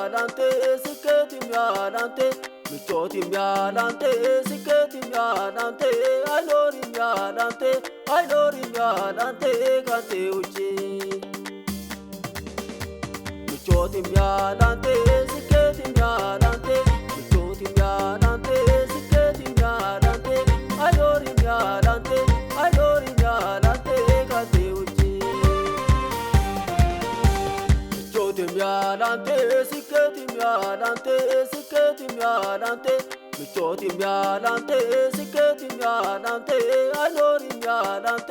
ያላንተ ስኬትም ያላንተ ምቾትም ያላንተ ስኬትም ያላንተ አይኖርም ያላንተ አይኖርም ያላንተ ካንተ ውጪ ምቾትም ያላንተ ስኬትም ያላንተ ምቾትም ያላንተ ስኬትም ያላንተ አይኖርም ያላንተ አይኖርም ያላንተ ካንተ ውጪ ምቾትም ያላንተ ስኬትም ያላንተ ስኬትም ያላንተ ምቾትም ያላንተ ስኬትም ያላንተ አይኖርም ያላንተ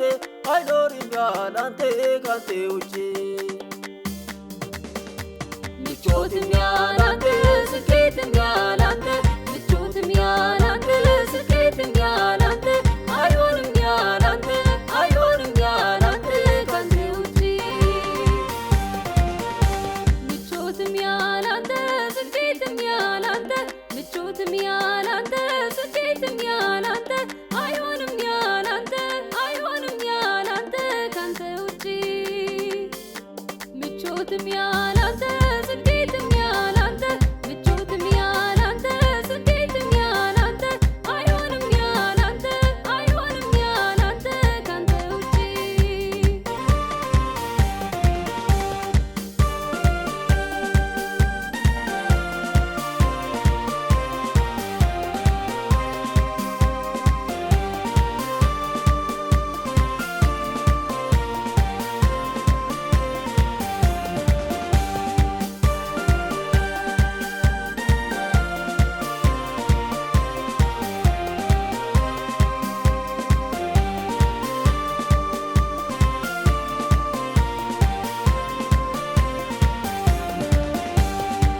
አይኖርም ያላንተ ካንተ ውጪ ምቾትም ያላንተ ስኬትም ያላንተ ምቾትም ያላንተ ስኬትም ያላንተ አይኖርም ያላንተ አይኖርም ያላንተ ካንተ ውጪ ምቾትም ያላንተ ስኬትም ያላንተ ምቾትም ያላንተ ስኬትም ያላንተ አይሆንም ያላንተ አይሆንም ያላንተ ካንተ ውጪ ምቾትም ያላንተ ስኬትም ያላንተ ምቾትም ያላንተ ስኬትም ያላንተ አይሆንም ያላንተ አይሆንም ያላንተ ካንተ ውጪ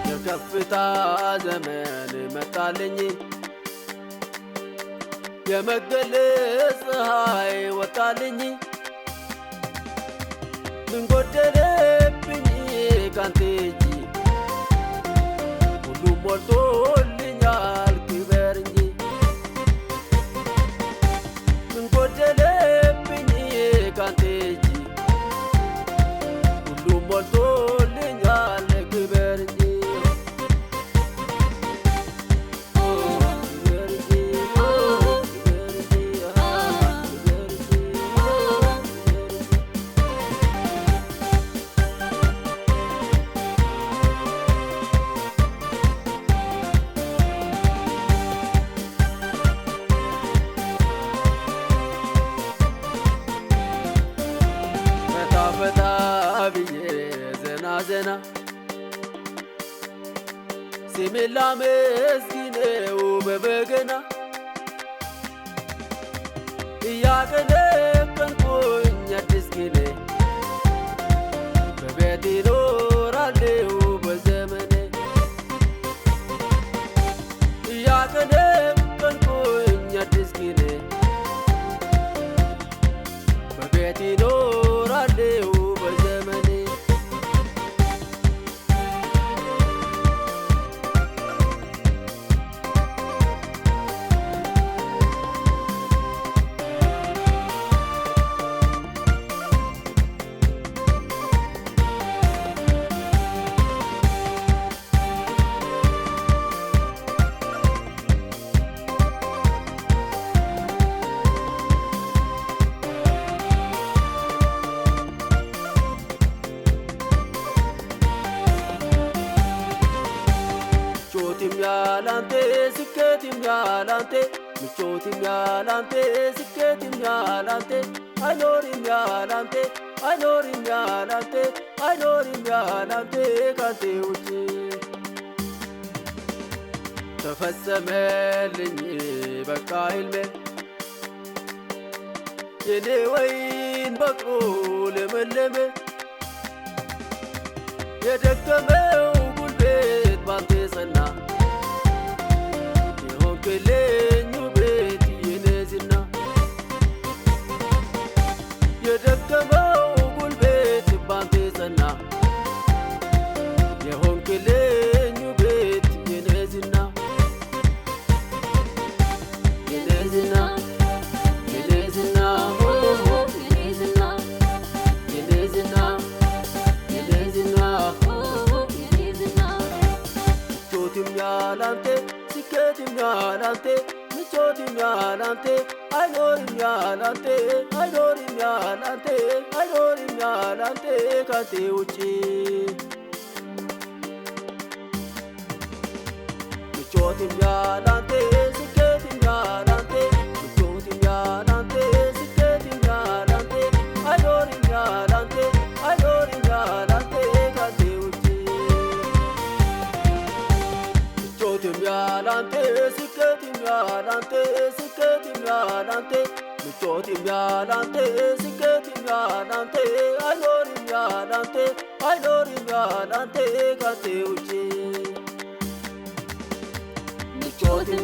የከፍታ ዘመን መጣልኝ የመገለጽ ፀሐይ ወጣልኝ ምን ጎደለብኝ ካንተ እጅ ሁሉም ሞልቶልኛል ክበር እንጂ ምን ጎደለብኝ ካንተ እጅ ሁሉም ሞልቶልኛል ክበር እንጂ ፈታ ብዬ ዘና ዘና ስሜን ላመስግነው በበገና እያቀነቀንኩኝ አዲስ ቅኔ በቤቴ እኖራለሁ በዘመኔ እያቀነቀንኩኝ አዲስ ቅኔ በቤቴ እኖራለሁ በዘመኔ ምቾትም ያላንተ ስኬትም ያላንተ ምቾትም ያላንተ ስኬትም ያላንተ አይኖርም ያላንተ አይኖርም ያላንተ አይኖርም ያላንተ ካንተ ውጪ ተፈጸመልኝ በቃ ሕልሜ የኔ ወይን በቅሎ ለመለመ የደከመው ጉልበት ባንተ ጸና የሆንክልኝ ውበት የኔ ዝና የደከመው ጉልበት ባንተ ጸና የሆንክልኝ ውበት የኔ ዝና የኔ ዝና የኔ ዝና የኔ ዝና የኔ ዝና የኔ ዝና የኔ ምቾትም ያላንተ ስኬትም ያላንተ ምቾትም ያላንተ አይኖርም ያላንተ አይኖርም ያላንተ አይኖርም ያላንተ ካንተ ውጪ ምቾትም ያላንተ ስኬትም ያላንተ ምቾትም ያላንተ ስኬትም ያላንተ አይኖርም ያላንተ አይኖርም ያላንተ ካንተ ውጪ ምቾትም ያላንተ ስኬትም ያላንተ ስኬትም ያላንተ ምቾትም ያላንተ ስኬትም ያላንተ አይኖርም ያላንተ አይኖርም ያላንተ ካንተ ውጪ ምቾትም